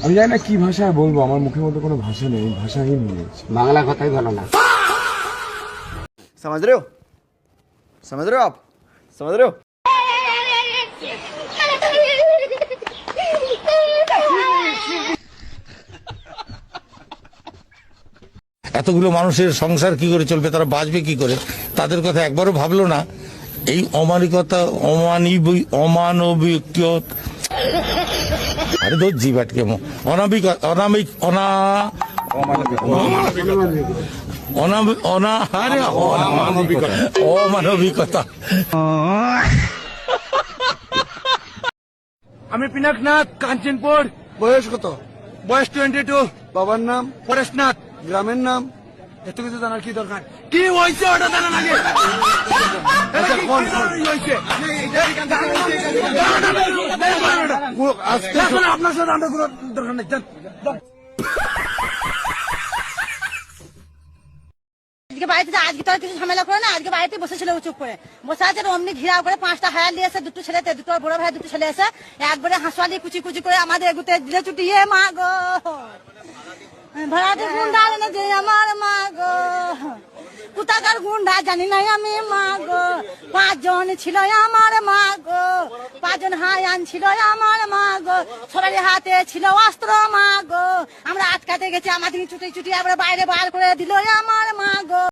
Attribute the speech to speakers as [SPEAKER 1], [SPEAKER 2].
[SPEAKER 1] আমি জানি না কি ভাষায় বলবো, আমার মুখের মধ্যে কোনো ভাষা নেই, ভাষাহীন হয়ে গেছে।
[SPEAKER 2] বাংলা কথাই ভালো না।
[SPEAKER 3] समझ रहे हो? समझ रहे हो आप? समझ रहे हो?
[SPEAKER 4] এতগুলো মানুষের সংসার কি করে চলবে, তারা বাঁচবে কি করে, তাদের কথা একবারও ভাবলো না। এই অমানিকতা, অমানবিক, আরে তো জিবাট কেমন অনামিক অনামিক অমানবিকতা।
[SPEAKER 5] আমি পিনাকনাথ, কাঞ্চনপুর। বয়স কত? বয়স 22। বাবার নাম? পরেশনাথ। গ্রামের নাম? এত কিছু জানার কি দরকার? কি হয়েছে ওটা জানা লাগে? আপনার সাথে আমার কোনো দরকার নেই।
[SPEAKER 6] আজকে বাড়িতে আজকে তো আর কিছু ঝামেলা করে না, আজকে বাড়িতে বসেছিল চুপ করে বসে আছে। অমনি ঘিরাও করে 5টা হায়ার নিয়ে এসে, দুটো ছেলে, দুটো বড় ভাই, দুটো ছেলে এসে একবারে হাঁসওয়ালি কুচি কুচি করে আমাদের এগুতে দিলে চুটিয়ে। মা গো, ভাড়াতে গুন্ডা এনে যে আমার মা গো, কোথাকার গুন্ডা জানি না আমি। মা গো, 5 জন ছিল আমার মা গো, 5 জন হায়ান ছিল আমার মা গো, সবার হাতে ছিল অস্ত্র। মা গো, আমরা আটকাতে গেছি, আমাদের চুটি চুটি আবার বাইরে বার করে দিল আমার মা গো।